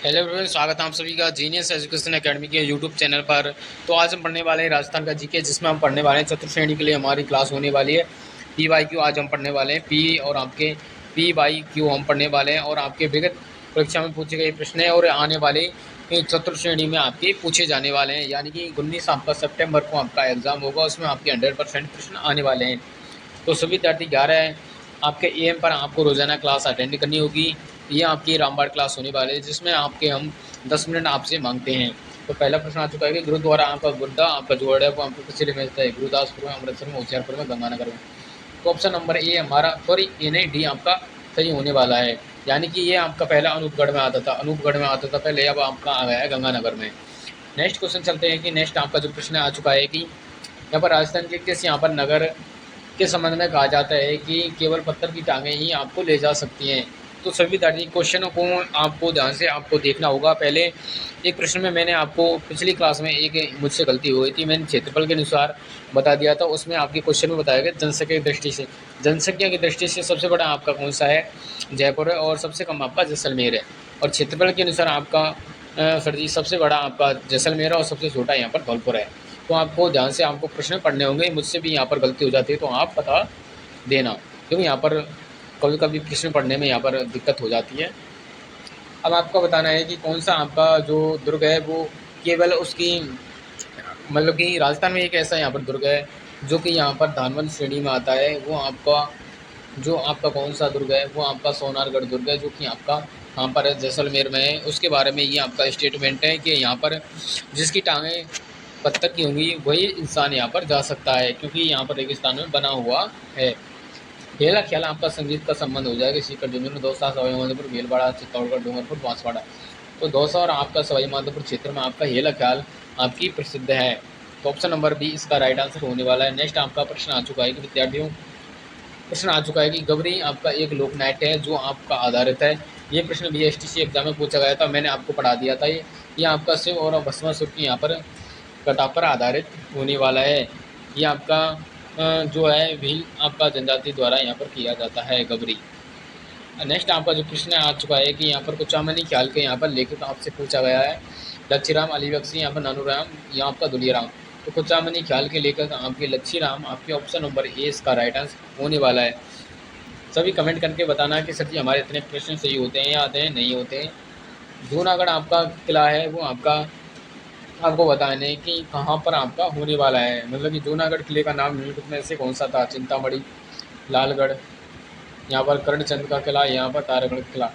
Hello everyone, स्वागत है आप सभी का जीनियस एजुकेशन एकेडमी के यूट्यूब चैनल पर। तो आज हम पढ़ने वाले हैं राजस्थान का जीके, जिसमें हम पढ़ने वाले हैं चतुर्थ श्रेणी के लिए हमारी क्लास होने वाली है पी वाई क्यू। आज हम पढ़ने वाले हैं पी और आपके पी वाई क्यू हम पढ़ने वाले हैं, और आपके विगत परीक्षा में पूछे गए प्रश्न है और आने वाले चतुर्थ श्रेणी में आपके पूछे जाने वाले हैं। यानी कि 19 आपका सितंबर को आपका एग्जाम होगा, उसमें आपके 100% प्रश्न आने वाले हैं। तो सभी विद्यार्थी 11 आपके एम पर आपको रोजाना क्लास अटेंड करनी होगी। ये आपकी रामबाड़ क्लास होने वाली है, जिसमें आपके हम 10 मिनट आपसे मांगते हैं। तो पहला प्रश्न आ चुका है कि गुरुद्वारा आपका गुरुद्वारा आपका जो वर्ड है वो आपको किस जिले में है? गुरुदासपुर में, अमृतसर में, होशियारपुर में, गंगानगर में। तो ऑप्शन नंबर ए हमारा, सॉरी ए नहीं, डी आपका सही होने वाला है। यानी कि ये आपका पहला अनूपगढ़ में आता था, अनूपगढ़ में आता था पहले, अब आपका आ गया है गंगानगर में। नेक्स्ट क्वेश्चन चलते हैं कि नेक्स्ट आपका जो प्रश्न आ चुका है कि यहाँ पर राजस्थान के किस यहाँ पर नगर के संबंध में कहा जाता है कि केवल पत्थर की टांगें ही आपको ले जा सकती हैं। तो सभी विद्यार्थी क्वेश्चनों को आपको ध्यान से आपको देखना होगा। पहले एक प्रश्न में मैंने आपको पिछली क्लास में एक मुझसे गलती हो गई थी, मैंने क्षेत्रफल के अनुसार बता दिया था। उसमें आपके क्वेश्चन में बताया गया जनसंख्या की दृष्टि से, जनसंख्या की दृष्टि से सबसे बड़ा आपका कौन सा है? जयपुर है, और सबसे कम आपका जैसलमेर है। और क्षेत्रफल के अनुसार आपका सर जी सबसे बड़ा आपका जैसलमेर है और सबसे छोटा यहाँ पर धौलपुर है। तो आपको ध्यान से आपको प्रश्न पढ़ने होंगे। मुझसे भी यहाँ पर गलती हो जाती है तो आप बता देना, क्योंकि यहाँ पर कभी कभी प्रश्न पढ़ने में यहाँ पर दिक्कत हो जाती है। अब आपको बताना है कि कौन सा आपका जो दुर्ग है वो केवल उसकी मतलब कि राजस्थान में एक ऐसा यहाँ पर दुर्ग है जो कि यहाँ पर धानवंत श्रेणी में आता है। वो आपका जो आपका कौन सा दुर्ग है वो आपका सोनारगढ़ दुर्ग है, जो कि आपका यहाँ पर जैसलमेर में है। उसके बारे में ये आपका स्टेटमेंट है कि यहाँ पर जिसकी टांगें पत्थर की होंगी वही इंसान यहाँ पर जा सकता है, क्योंकि यहाँ पर रेगिस्तान में बना हुआ है। हेला ख्याल आपका संगीत का संबंध हो जाएगा। सीकर झुंझुनू, दौसा, सवाई माधोपुर, भीलवाड़ा, चित्तौड़गढ़, डूंगरपुर, बांसवाड़ा। तो दौसा और आपका सवाई माधोपुर क्षेत्र में आपका हेला ख्याल आपकी प्रसिद्ध है। तो ऑप्शन नंबर बी इसका राइट आंसर होने वाला है। नेक्स्ट आपका प्रश्न आ चुका है कि विद्यार्थियों, प्रश्न आ चुका है कि गबरी आपका एक लोक नाट्य है जो आपका आधारित है। ये प्रश्न BSTC एग्जाम में पूछा गया था, मैंने आपको पढ़ा दिया था। ये आपका शिव और भस्मासुर की यहाँ पर कथा पर आधारित होने वाला है। ये आपका जो है भील आपका जनजाति द्वारा यहाँ पर किया जाता है गबरी। नेक्स्ट आपका जो प्रश्न आ चुका है कि यहाँ पर कुचामनी ख्याल के यहाँ पर लेखक आपसे पूछा गया है। लच्छीराम, अली बख्शी, यहाँ पर नानूराम, यहाँ आपका दुलियाराम। तो कुचामनी ख्याल के लेखक आपके लच्छीराम, आपके ऑप्शन नंबर ए इसका राइट आंसर होने वाला है। सभी कमेंट करके बताना कि सर जी हमारे इतने प्रश्न सही होते हैं या आते हैं नहीं होते हैं। जूनागढ़ आपका किला है वो आपको बताने कि कहाँ पर आपका होने वाला है। मतलब कि जूनागढ़ किले का नाम निम्नलिखित में से कौन सा था? चिंतामढ़ी, लालगढ़, यहाँ पर कर्णचंद का किला, यहाँ पर तारागढ़ किला।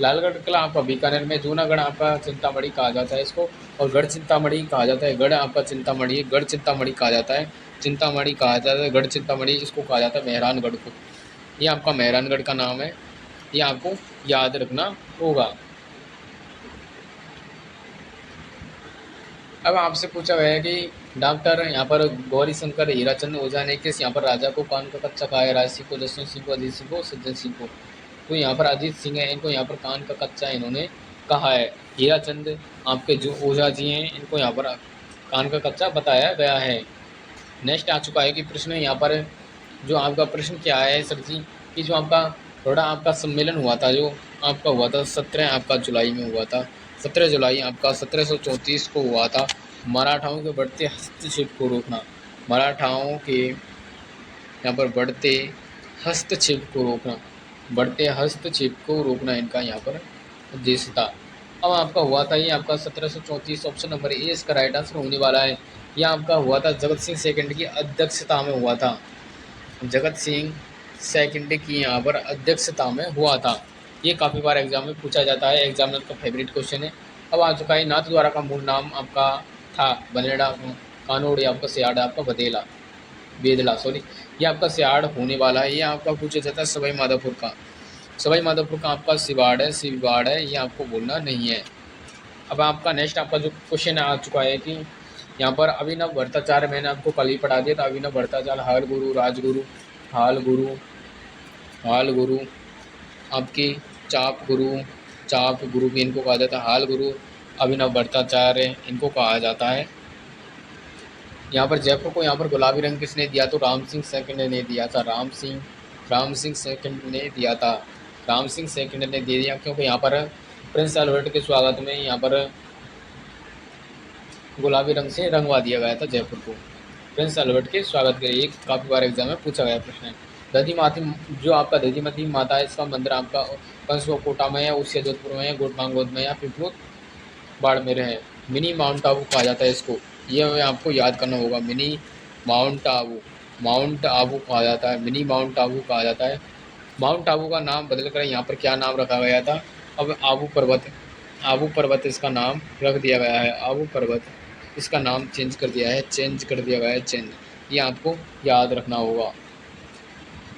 लालगढ़ किला आपका बीकानेर में, जूनागढ़ आपका चिंतामढ़ी कहा जाता है इसको, और गढ़ चिंतामढ़ी कहा जाता है। गढ़ आपका चिंतामढ़ी, गढ़ चिंतामढ़ी कहा जाता है, चिंतामढ़ी कहा जाता है, गढ़ चिंतामढ़ी इसको कहा जाता है मेहरानगढ़ को। ये आपका मेहरानगढ़ का नाम है, ये आपको याद रखना होगा। अब आपसे पूछा गया है कि डॉक्टर यहाँ पर गौरी शंकर हीराचंद ओझा ने किस यहाँ पर राजा को कान का कच्चा कहा है? राज सिंह को, जसवंत सिंह को, अजीत सिंह को, सज्जन सिंह को। तो यहाँ पर अजीत सिंह है, इनको यहाँ पर कान का कच्चा इन्होंने कहा है। हीराचंद आपके जो ओझा जी हैं इनको यहाँ पर कान का कच्चा बताया गया है। नेक्स्ट आ चुका है कि प्रश्न यहाँ पर जो आपका प्रश्न क्या है सर जी, कि जो आपका थोड़ा आपका सम्मेलन हुआ था, जो आपका हुआ था 17 आपका जुलाई में हुआ था, 17 जुलाई आपका 1734 को हुआ था। मराठाओं के बढ़ते हस्तक्षेप को रोकना, मराठाओं के यहाँ पर बढ़ते हस्तक्षेप को रोकना, बढ़ते हस्तक्षेप को रोकना इनका यहाँ पर उद्देश्य था। अब आपका हुआ था ये आपका 1734, ऑप्शन नंबर ए इसका राइट आंसर होने वाला है। यह आपका हुआ था जगत सिंह सेकंड की अध्यक्षता में हुआ था। जगत सिंह सेकंड की यहाँ पर अध्यक्षता में हुआ था। ये काफ़ी बार एग्जाम में पूछा जाता है, एग्जामिनर का फेवरेट क्वेश्चन है। अब आ चुका है नाथ द्वारा का मूल नाम आपका था बनेड़ा, कानोड़, आपका सियाड़, आपका बदेला, बेदला, सॉरी, ये आपका सियाड़ होने वाला है। ये आपका पूछा जाता है सवाई माधोपुर का, सवाई माधोपुर का आपका सिवाड़ है, सिवाड़ है, ये आपको बोलना नहीं है। अब आपका नेक्स्ट आपका जो क्वेश्चन आ चुका है कि यहाँ पर अभिनव भट्टाचार्य, मैंने आपको कल ही पढ़ा दिया था। अभिनव भट्टाचार्य हाल गुरु, राजगुरु, हाल गुरु, हाल गुरु, आपकी चाप गुरु भी इनको कहा जाता है। हाल गुरु अभिनव भट्टाचार्य इनको कहा जाता है। यहाँ पर जयपुर को यहाँ पर गुलाबी रंग किसने दिया? तो राम सिंह सेकंड ने दिया था। राम सिंह सेकंड ने दिया था। राम सिंह सेकंड ने दे दिया, क्योंकि यहाँ पर प्रिंस अल्बर्ट के स्वागत में यहाँ पर गुलाबी रंग से रंगवा दिया गया था जयपुर को। प्रिंस अल्बर्ट के स्वागत के लिए काफ़ी बार एग्जाम में पूछा गया प्रश्न है। दधिमाती जो आपका दधिमती माता है, इसका मंदिर आपका कंसकोटा में है, उससे जोधपुर में है, गोटमांगोद में या पिपलोद बाड़मेर है। मिनी माउंट आबू कहा जाता है इसको, ये आपको याद करना होगा। Mini mount Abu, mount Abu कहा जाता है, मिनी माउंट आबू कहा जाता है। माउंट आबू का नाम बदलकर यहाँ पर क्या नाम रखा गया था? अब आबू पर्वत इसका नाम रख दिया गया है। आबू पर्वत इसका नाम चेंज कर दिया गया है, चेंज। ये आपको याद रखना होगा।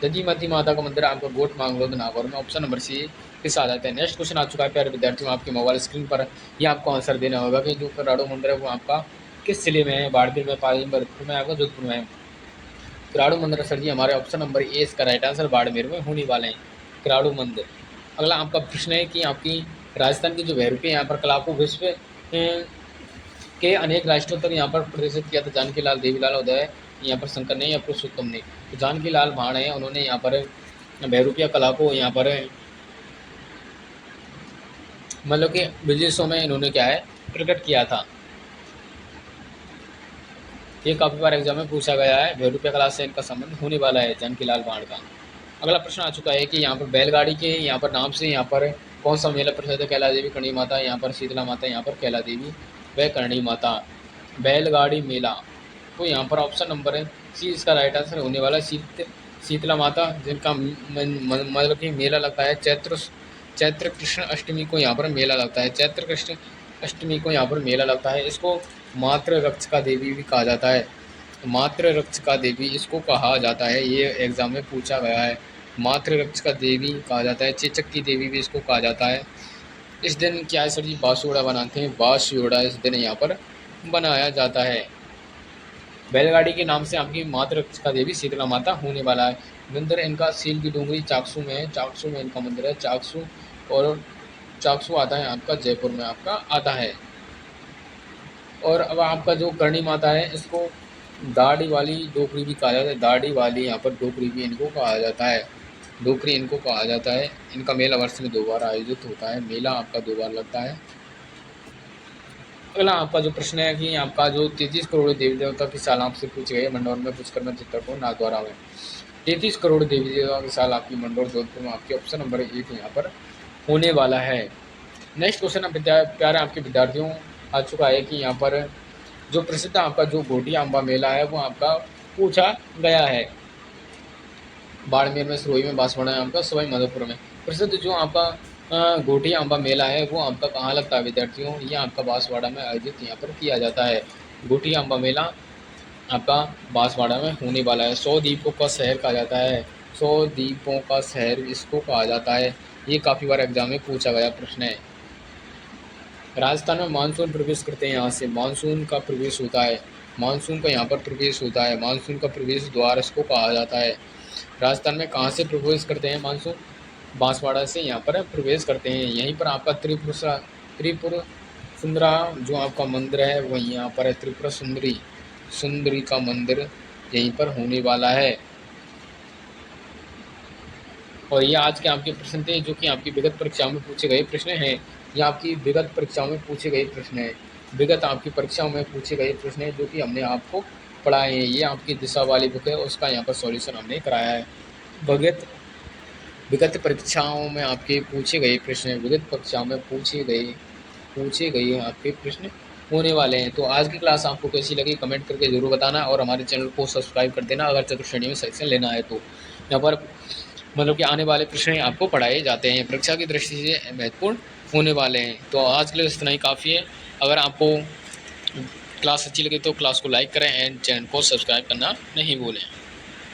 दधिमती माता का मंदिर आपका गोट मांगलोद नागौर में, ऑप्शन नंबर सी के साथ आता है। नेक्स्ट क्वेश्चन आ चुका है प्यारे विद्यार्थियों आपके मोबाइल स्क्रीन पर। ये आपको आंसर देना होगा कि जो कराड़ो मंदिर है वो आपका किस जिले में है? बाड़मेर में, पाली, भरतपुर में, आपका जोधपुर में है। कराड़ो मंदिर सर जी हमारे ऑप्शन नंबर ए इसका राइट आंसर बाड़मेर में होने वाले हैं, कराड़ो मंदिर। अगला आपका प्रश्न है कि आपकी राजस्थान की जो भैरूपी यहाँ पर कला को विश्व के अनेक राष्ट्रों तक यहाँ पर प्रदर्शित किया था जानकी लाल, देवीलाल उदय यहाँ पर शंकर ने या पुरुषोत्तम ने। तो जानकी लाल भाण है, उन्होंने यहाँ पर भैरूपिया कला को यहाँ पर मतलब कि विदेशों में इन्होंने क्या है प्रकट किया था। ये काफ़ी बार एग्जाम में पूछा गया है, भैरूपिया कला से इनका संबंध होने वाला है जानकी लाल भाण का। अगला प्रश्न आ चुका है कि यहाँ पर बैलगाड़ी के यहाँ पर नाम से यहाँ पर कौन सा मेला प्रसिद्ध है? कैला देवी, करणी माता, यहाँ पर शीतला माता, यहाँ पर कैला देवी व करणी माता। बैलगाड़ी मेला तो यहाँ पर ऑप्शन नंबर है सी इसका राइट आंसर होने वाला है। शीतला माता जिनका मतलब कि मेला लगता है चैत्र कृष्ण अष्टमी को यहाँ पर मेला लगता है। चैत्र कृष्ण अष्टमी को यहाँ पर मेला लगता है। इसको मातृ रक्षका देवी भी कहा जाता है। मातृ रक्षका देवी इसको कहा जाता है, ये एग्जाम में पूछा गया है। मातृ रक्षका देवी कहा जाता है। चेचक की देवी भी इसको कहा जाता है। इस दिन क्या है सर जी? बासुड़ा बनाते हैं, बासुड़ा इस दिन यहाँ पर बनाया जाता है। बैलगाड़ी के नाम से आपकी मातृ रक्षका देवी शीतला माता होने वाला है। मंदिर इनका सील की डूंगरी चाकसू में है, चाकसू में इनका मंदिर है, चाकसू। और चाकसू आता है आपका जयपुर में आपका आता है। और अब आपका जो करणी माता है इसको दाढ़ी वाली डोकरी भी कहा जाता है। दाढ़ी वाली यहाँ पर डोकरी भी इनको कहा जाता है, डोकरी इनको कहा जाता है। इनका मेला वर्ष में 2 बार आयोजित होता है, मेला आपका 2 बार लगता है। अगला आपका जो प्रश्न है कि आपका जो 33 करोड़ देवी देवता की साल आपसे पूछी गई है मंडौर में, पुष्कर में, चित्रकूट, नाथद्वारा में। 33 करोड़ देवी देवता की साल आपकी मंडौर जोधपुर में आपकी ऑप्शन नंबर 1 यहाँ पर होने वाला है। नेक्स्ट क्वेश्चन प्यारे आपके विद्यार्थियों आ चुका है कि यहाँ पर जो प्रसिद्ध आपका जो घोटिया अम्बा मेला है वो आपका पूछा गया है। बाड़मेर में, सिरोही में, बांसवाड़ा में, आपका सवाई माधोपुर में। प्रसिद्ध जो आपका घोटिया अम्बा मेला है वो आपका कहाँ लगता है विद्यार्थियों? ये आपका बांसवाड़ा में आयोजित यहाँ पर किया जाता है। घोटिया अम्बा मेला आपका बांसवाड़ा में होने वाला है। 100 द्वीपों का शहर कहा जाता है, 100 द्वीपों का शहर इसको कहा जाता है। ये काफ़ी बार एग्जाम में पूछा गया प्रश्न है। राजस्थान में मानसून प्रवेश करते हैं, यहाँ से मानसून का प्रवेश होता है, मानसून का यहाँ पर प्रवेश होता है। मानसून का प्रवेश द्वार इसको कहा जाता है। राजस्थान में कहाँ से प्रवेश करते हैं मानसून? बांसवाड़ा से यहाँ पर प्रवेश करते हैं। यहीं पर आपका त्रिपुर सुंदरा जो आपका मंदिर है वही यहाँ पर है। त्रिपुरा सुंदरी का मंदिर यहीं पर होने वाला है। और ये आज के आपके प्रश्न थे जो कि आपकी विगत परीक्षाओं में पूछे गए प्रश्न हैं। ये आपकी विगत परीक्षाओं में पूछे गए प्रश्न है, विगत आपकी परीक्षाओं में पूछे गए प्रश्न है जो कि हमने आपको पढ़ाए हैं। ये आपकी दिशा वाली बुक है, उसका यहाँ पर सॉल्यूशन हमने कराया है। विगत परीक्षाओं में आपके पूछे गए प्रश्न, विगत परीक्षाओं में पूछे गए आपके प्रश्न होने वाले हैं। तो आज की क्लास आपको कैसी लगी कमेंट करके जरूर बताना और हमारे चैनल को सब्सक्राइब कर देना अगर चतुर्थ श्रेणी में सेक्शन लेना है तो। यहाँ पर मतलब कि आने वाले प्रश्न आपको पढ़ाए जाते हैं, परीक्षा की दृष्टि से महत्वपूर्ण होने वाले हैं। तो आज के लिए इतना ही काफ़ी है। अगर आपको क्लास अच्छी लगी तो क्लास को लाइक करें एंड चैनल को सब्सक्राइब करना नहीं भूलें।